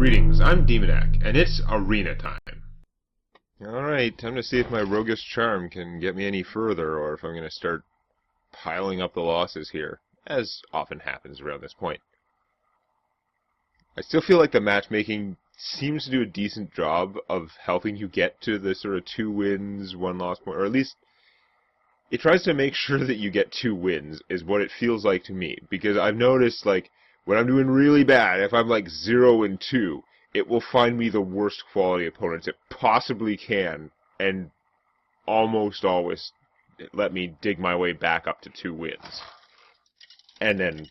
Greetings, I'm Demonac, and it's arena time. Alright, time to see if my roguish charm can get me any further, or if I'm going to start piling up the losses here, as often happens around this point. I still feel like the matchmaking seems to do a decent job of helping you get to the sort of 2 wins, 1 loss point, or at least it tries to make sure that you get 2 wins, is what it feels like to me. Because I've noticed, like, when I'm doing really bad, if I'm like 0-2, it will find me the worst quality opponents it possibly can, and almost always let me dig my way back up to 2 wins. And then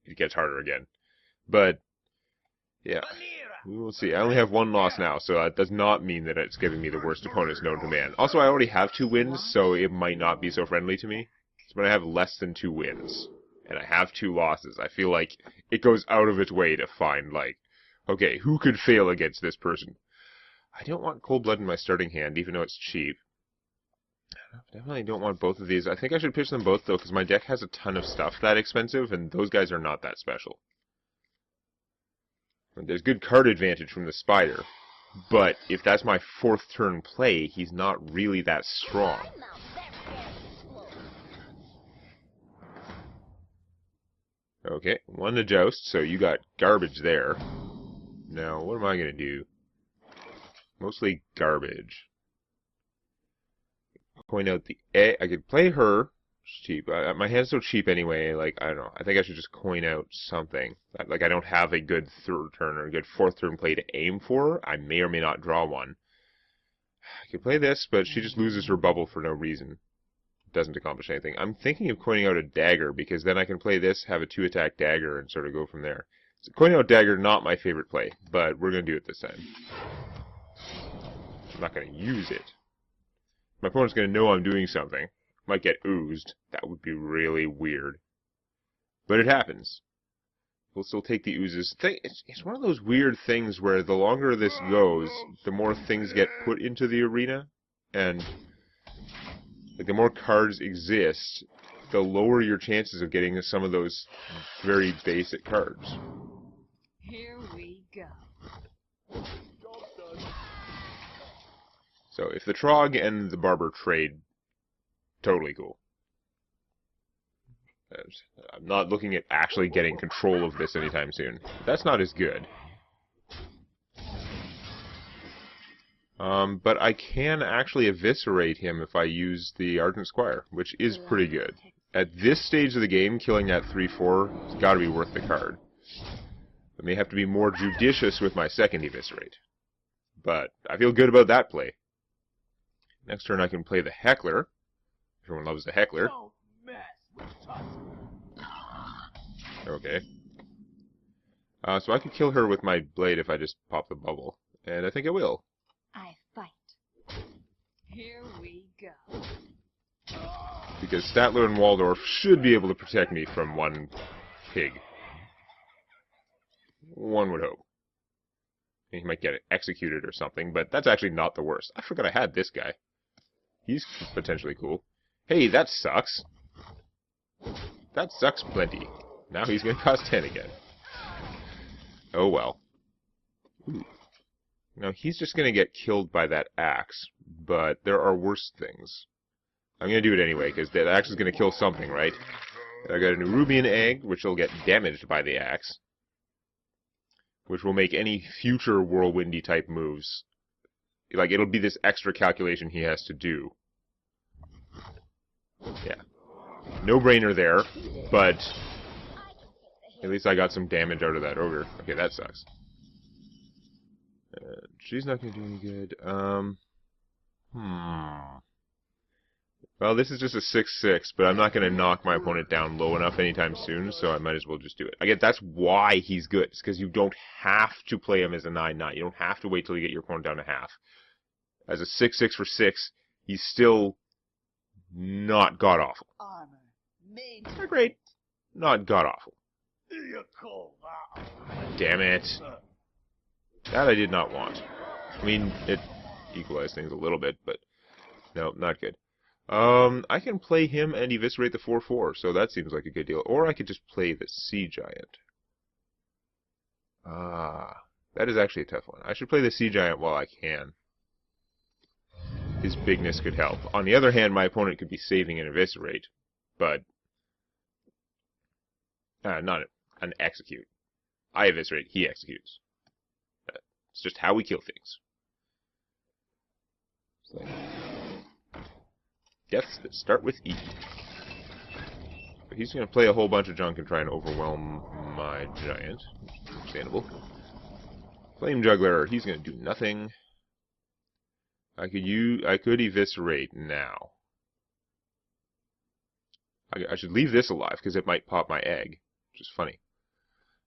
it gets harder again. But, yeah, we will see. I only have 1 loss now, so that does not mean that it's giving me the worst opponents known to man. Also, I already have 2 wins, so it might not be so friendly to me. So when I have less than 2 wins, and I have 2 losses, I feel like it goes out of its way to find, like, okay, who could fail against this person? I don't want Cold Blood in my starting hand, even though it's cheap. I definitely don't want both of these. I think I should pitch them both, though, because my deck has a ton of stuff that expensive, and those guys are not that special. There's good card advantage from the Spider, but if that's my 4th turn play, he's not really that strong. Okay, 1 to joust, so you got garbage there. Now, what am I going to do? Mostly garbage. Point out the egg. I could play her. She's cheap. My hand's so cheap anyway, like, I don't know. I think I should just coin out something. Like, I don't have a good 3rd turn or a good 4th turn play to aim for. I may or may not draw one. I could play this, but she just loses her bubble for no reason. Doesn't accomplish anything. I'm thinking of coining out a dagger, because then I can play this, have a 2-attack dagger, and sort of go from there. So coining out dagger, not my favorite play, but we're going to do it this time. I'm not going to use it. My opponent's going to know I'm doing something. Might get oozed. That would be really weird. But it happens. We'll still take the oozes. It's one of those weird things where the longer this goes, the more things get put into the arena, and like, the more cards exist, the lower your chances of getting some of those very basic cards. Here we go. So if the Trog and the Barber trade, totally cool. I'm not looking at actually getting control of this anytime soon. That's not as good. But I can actually eviscerate him if I use the Ardent Squire, which is pretty good. At this stage of the game, killing that 3-4 has got to be worth the card. I may have to be more judicious with my second eviscerate. But I feel good about that play. Next turn I can play the Heckler. Everyone loves the Heckler. Okay. So I could kill her with my blade if I just pop the bubble. And I think I will. I fight. Here we go. Because Statler and Waldorf should be able to protect me from 1 pig. One would hope. He might get executed or something, but that's actually not the worst. I forgot I had this guy. He's potentially cool. Hey, that sucks. That sucks plenty. Now he's going to cost 10 again. Oh well. Ooh. Now he's just going to get killed by that axe, but there are worse things. I'm going to do it anyway, because that axe is going to kill something, right? I got a Nerubian egg, which will get damaged by the axe, which will make any future whirlwindy type moves, like, it'll be this extra calculation he has to do. Yeah. No brainer there, but at least I got some damage out of that ogre. Okay, that sucks. She's not going to do any good. Well, this is just a 6-6, but I'm not going to knock my opponent down low enough anytime soon, so I might as well just do it. I guess that's why he's good. It's because you don't have to play him as a 9-9. You don't have to wait till you get your opponent down to half. As a 6-6 for 6, he's still not god-awful. Not great. Not god-awful. Damn it. That I did not want. I mean, it equalized things a little bit, but no, not good. I can play him and eviscerate the 4-4, so that seems like a good deal. Or I could just play the Sea Giant. That is actually a tough one. I should play the Sea Giant while I can. His bigness could help. On the other hand, my opponent could be saving an Eviscerate, but not an Execute. I Eviscerate, he executes. It's just how we kill things. So, deaths that start with E. But he's going to play a whole bunch of junk and try and overwhelm my Giant. Understandable. Flame Juggler, he's going to do nothing. I could Eviscerate now. I should leave this alive because it might pop my egg, which is funny.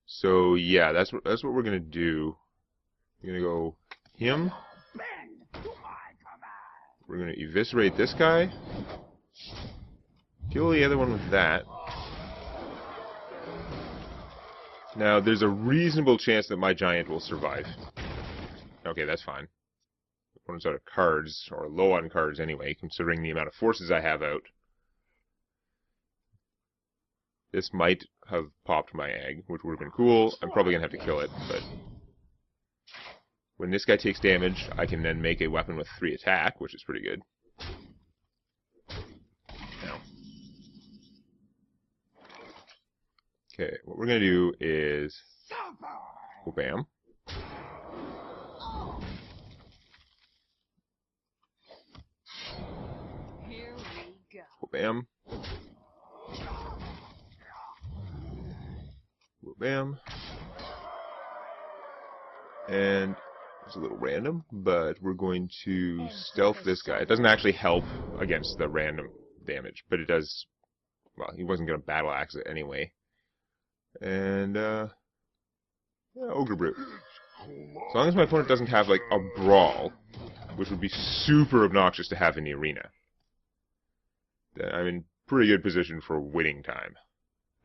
So yeah, that's what we're gonna do. We're gonna go him. We're gonna Eviscerate this guy. Kill the other one with that. Now there's a reasonable chance that my Giant will survive. Okay, that's fine. Opponent's out of cards, or low on cards anyway, considering the amount of forces I have out. This might have popped my egg, which would have been cool. I'm probably going to have to kill it, but when this guy takes damage, I can then make a weapon with 3 attack, which is pretty good. Now. Okay, what we're going to do is... Oh, bam. Bam. Bam. And it's a little random, but we're going to stealth this guy. It doesn't actually help against the random damage, but it does... Well, he wasn't going to battle axe it anyway. And, yeah, Ogre Brute. As long as my opponent doesn't have, like, a Brawl, which would be super obnoxious to have in the arena, then I'm in pretty good position for winning time.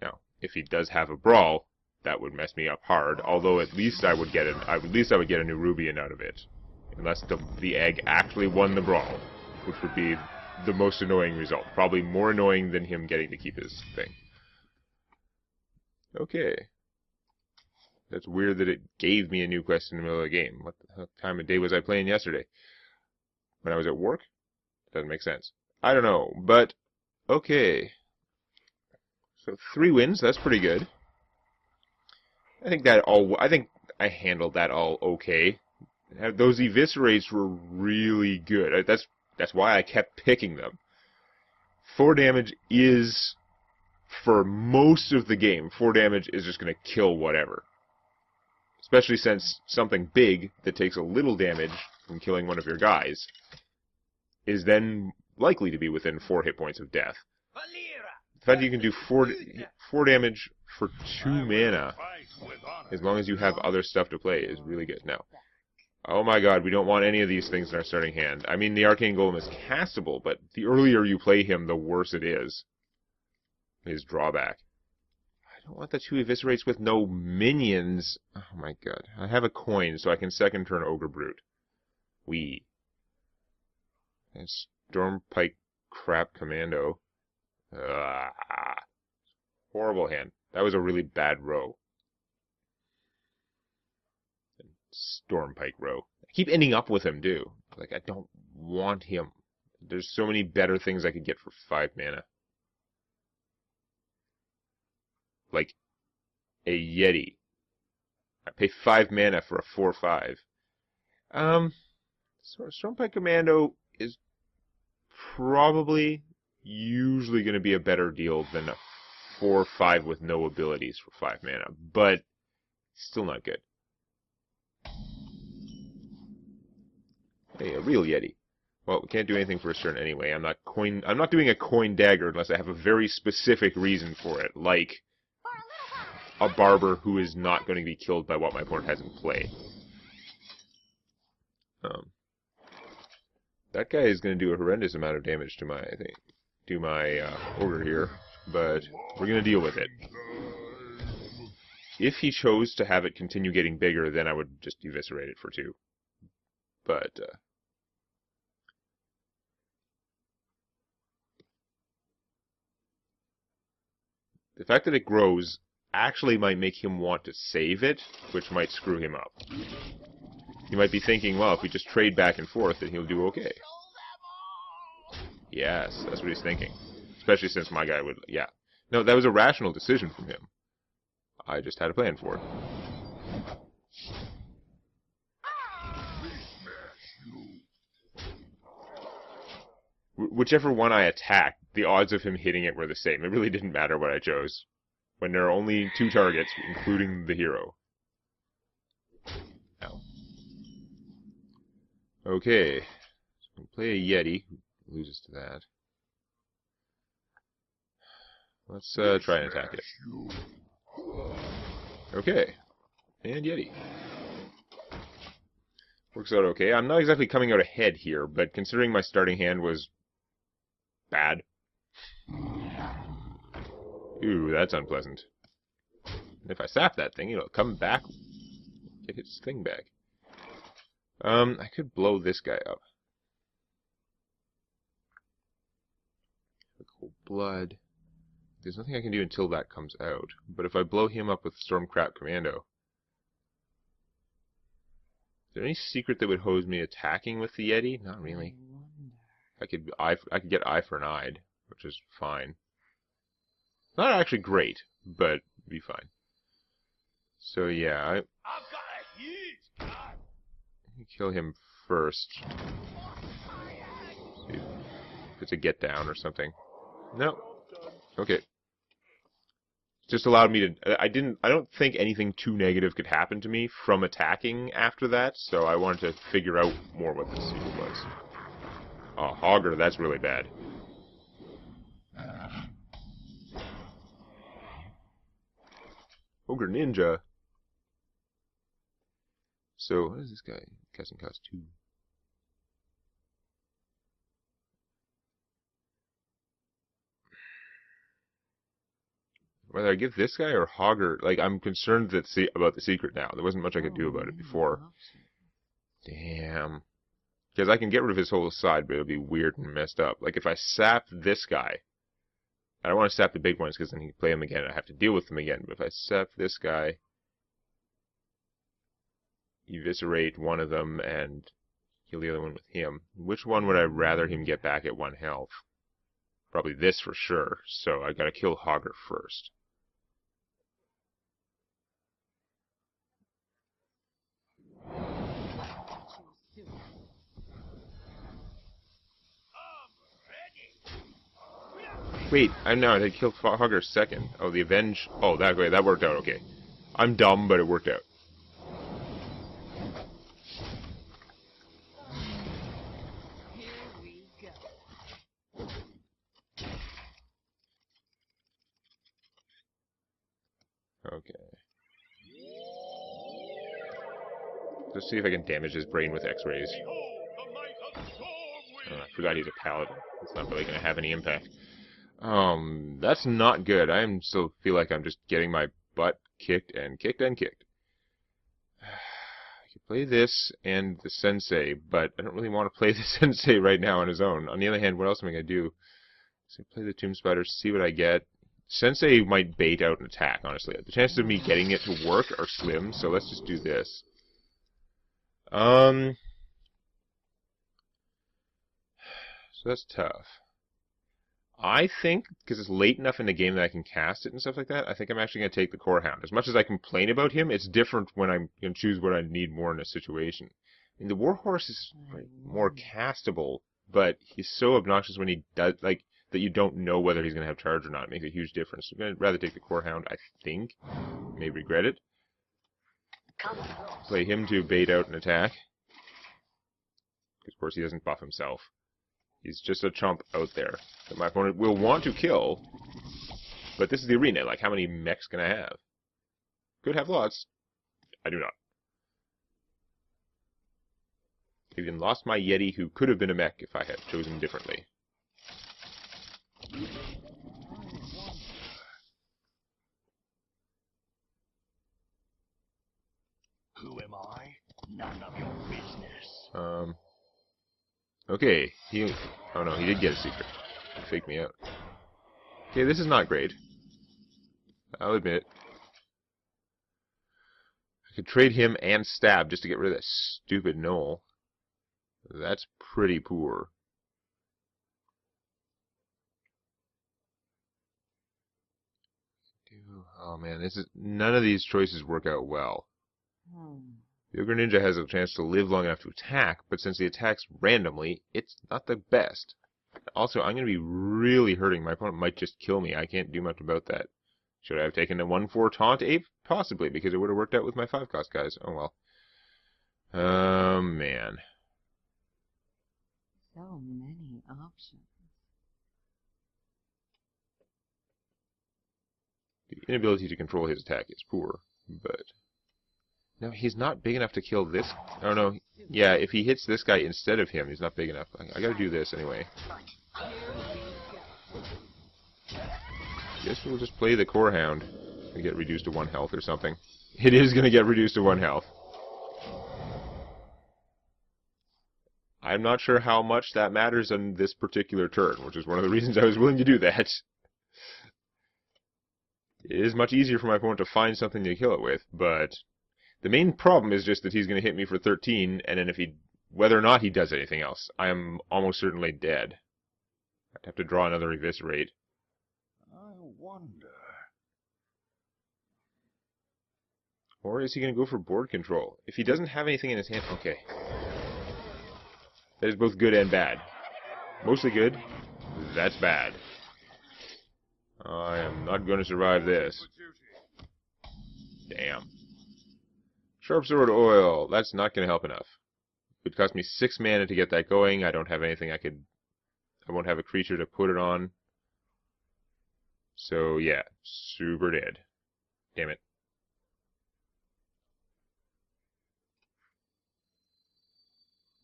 Now, if he does have a Brawl, that would mess me up hard. Although at least I would get a new Rubian out of it, unless the egg actually won the Brawl, which would be the most annoying result. Probably more annoying than him getting to keep his thing. Okay. That's weird that it gave me a new quest in the middle of the game. What the time of day was I playing yesterday? When I was at work? Doesn't make sense. I don't know, but okay. So 3 wins, that's pretty good. I think I handled that all okay. Those Eviscerates were really good. That's why I kept picking them. 4 damage is, for most of the game, 4 damage is just going to kill whatever. Especially since something big that takes a little damage from killing one of your guys is then likely to be within 4 hit points of death. The fact that you can do 4 damage for 2 mana, as long as you have other stuff to play, is really good. Now, oh my god, we don't want any of these things in our starting hand. I mean, the Arcane Golem is castable, but the earlier you play him, the worse it is. His drawback. I don't want the 2 Eviscerates with no minions. Oh my god. I have a coin, so I can second turn Ogre Brute. And Stormpike Crap Commando. Horrible hand. That was a really bad row. Stormpike row. I keep ending up with him, too. Like, I don't want him. There's so many better things I could get for 5 mana. Like, a Yeti. I pay 5 mana for a 4/5. Stormpike Commando is probably usually going to be a better deal than a 4/5 with no abilities for 5 mana, but still not good. Hey, a real Yeti. Well, we can't do anything for his turn anyway. I'm not doing a coin dagger unless I have a very specific reason for it, like a barber who is not going to be killed by what my opponent has in play. That guy is going to do a horrendous amount of damage to my ogre here, but we're going to deal with it. If he chose to have it continue getting bigger, then I would just eviscerate it for 2. But the fact that it grows actually might make him want to save it, which might screw him up. He might be thinking, well, if we just trade back and forth, then he'll do okay. Yes, that's what he's thinking. Especially since my guy would... Yeah. No, that was a rational decision from him. I just had a plan for it. Whichever one I attacked, the odds of him hitting it were the same. It really didn't matter what I chose. When there are only 2 targets, including the hero. Ow. Okay. So we'll play a Yeti. Loses to that. Let's try and attack it. Okay. And Yeti. Works out okay. I'm not exactly coming out ahead here, but considering my starting hand was bad. Ooh, that's unpleasant. If I sap that thing, it'll come back, get its thing back. I could blow this guy up. Cold blood. There's nothing I can do until that comes out. But if I blow him up with Stormcrap Commando, is there any secret that would hose me attacking with the Yeti? Not really. I could get eye for an eye, which is fine. Not actually great, but it'd be fine. So yeah, I've got a huge gun. Kill him first. See if it's a get down or something. No. Okay. Just allowed me to... I don't think anything too negative could happen to me from attacking after that, so I wanted to figure out more what the secret was. Oh, Hogger, that's really bad. Ogre Ninja. So, what is this guy? Casting cost 2. Whether I give this guy or Hogger, like, I'm concerned about the secret now. There wasn't much I could do about it before. Damn. Because I can get rid of his whole side, but it'll be weird and messed up. Like, if I sap this guy, I don't want to sap the big ones because then he can play them again and I have to deal with them again. But if I sap this guy, eviscerate one of them and kill the other one with him, which one would I rather him get back at 1 health? Probably this for sure, so I gotta kill Hogger first. Wait, I know, I killed Hogger second. Oh, the Avenge... Oh, that way, that worked out okay. I'm dumb, but it worked out. Here we go. Okay. Let's see if I can damage his brain with X-rays. I forgot he's a paladin. It's not really going to have any impact. That's not good. I still feel like I'm just getting my butt kicked and kicked and kicked. I could play this and the Sensei, but I don't really want to play the Sensei right now on his own. On the other hand, what else am I going to do? So play the Tomb Spider, see what I get. Sensei might bait out an attack, honestly. The chances of me getting it to work are slim, so let's just do this. So that's tough. I think, because it's late enough in the game that I can cast it and stuff like that, I think I'm actually going to take the Core Hound. As much as I complain about him, it's different when I'm going to choose what I need more in a situation. I mean, the Warhorse is more castable, but he's so obnoxious when he does, like, that you don't know whether he's going to have charge or not. It makes a huge difference. I'm going to rather take the Core Hound, I think. May regret it. Play him to bait out an attack. Because, of course, he doesn't buff himself. He's just a chump out there that my opponent will want to kill. But this is the arena. Like, how many mechs can I have? Could have lots. I do not. I even lost my Yeti, who could have been a mech if I had chosen differently. Who am I? None of your business. Okay, oh no, he did get a secret. He faked me out. Okay, this is not great. I'll admit it. could trade him and stab just to get rid of that stupid knoll. That's pretty poor. Oh man, none of these choices work out well. The Ogre Ninja has a chance to live long enough to attack, but since he attacks randomly, it's not the best. Also, I'm going to be really hurting. My opponent might just kill me. I can't do much about that. Should I have taken the 1/4 taunt ape? Possibly, because it would have worked out with my 5-cost guys. Oh well. Oh man. So many options. The inability to control his attack is poor, but... No, he's not big enough to kill this... Oh no, yeah, if he hits this guy instead of him, he's not big enough. I gotta do this anyway. Guess we'll just play the Core Hound and get reduced to 1 health or something. It is gonna get reduced to 1 health. I'm not sure how much that matters on this particular turn, which is one of the reasons I was willing to do that. It is much easier for my opponent to find something to kill it with, but the main problem is just that he's going to hit me for 13, and then whether or not he does anything else, I am almost certainly dead. I'd have to draw another Eviscerate. I wonder. Or is he going to go for board control? If he doesn't have anything in his hand... Okay. That is both good and bad. Mostly good. That's bad. I am not going to survive this. Damn. Sharp Sword Oil. That's not going to help enough. It would cost me 6 mana to get that going. I don't have anything I won't have a creature to put it on. So, yeah. Super dead. Damn it.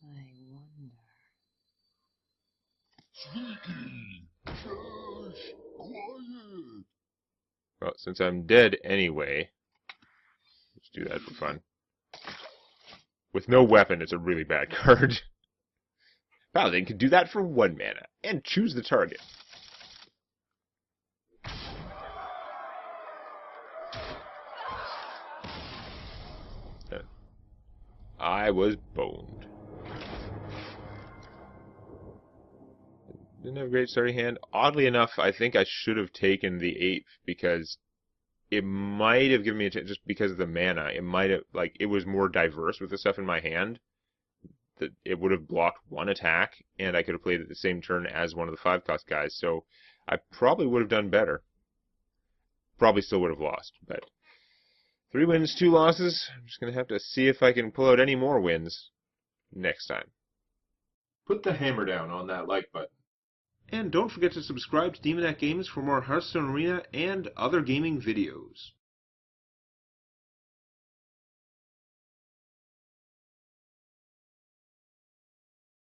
I wonder. Sneaky! Shush! Quiet! Well, since I'm dead anyway, let's do that for fun. With no weapon, it's a really bad card. Paladin can do that for 1 mana, and choose the target. I was boned. Didn't have a great starting hand. Oddly enough, I think I should have taken the 8th because it might have given me a chance, just because of the mana. It might have, it was more diverse with the stuff in my hand. That it would have blocked 1 attack, and I could have played it the same turn as one of the 5-cost guys. So I probably would have done better. Probably still would have lost, but 3 wins, 2 losses. I'm just going to have to see if I can pull out any more wins next time. Put the hammer down on that like button. And don't forget to subscribe to Demonac Games for more Hearthstone Arena and other gaming videos.